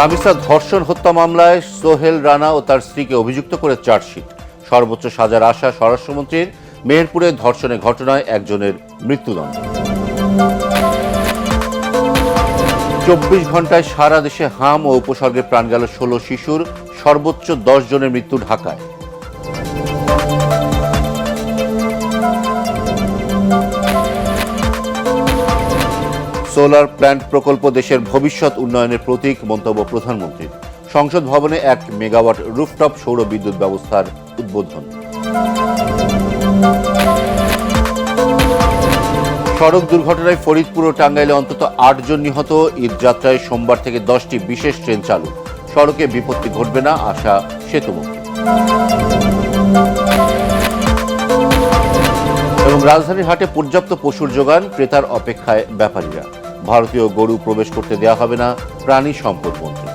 রামিসা ধর্ষণ হত্যা মামলায় সোহেল রানা ও তার স্ত্রীকে অভিযুক্ত করে চার্জশিট। সর্বোচ্চ সাজার আশা স্বরাষ্ট্রমন্ত্রীর। মেহেরপুরে ধর্ষণের ঘটনায় একজনের মৃত্যুদণ্ড। 24 ঘন্টায় সারা দেশে হাম ও উপসর্গে প্রাণ গেল 16 শিশুর, সর্বোচ্চ 10 জনের মৃত্যু ঢাকায়। সোলার প্ল্যান্ট প্রকল্প দেশের ভবিষ্যৎ উন্নয়নের প্রতীক, মন্তব্য প্রধানমন্ত্রীর। সংসদ ভবনে 1 মেগাওয়াট রুফটপ সৌর বিদ্যুৎ ব্যবস্থার উদ্বোধন। সড়ক দুর্ঘটনায় ফরিদপুর ও টাঙ্গাইলে অন্তত 8 জন নিহত। ঈদযাত্রায় সোমবার থেকে 10টি বিশেষ ট্রেন চালু। সড়কে বিপত্তি ঘটবে না, আশা সেতুমন্ত্রী। এবং রাজধানীর হাটে পর্যাপ্ত পশুর যোগান, ক্রেতার অপেক্ষায় ব্যাপারীরা। ভারতীয় গরু প্রবেশ করতে দেওয়া হবে না, প্রাণী সম্পদ মন্ত্রী।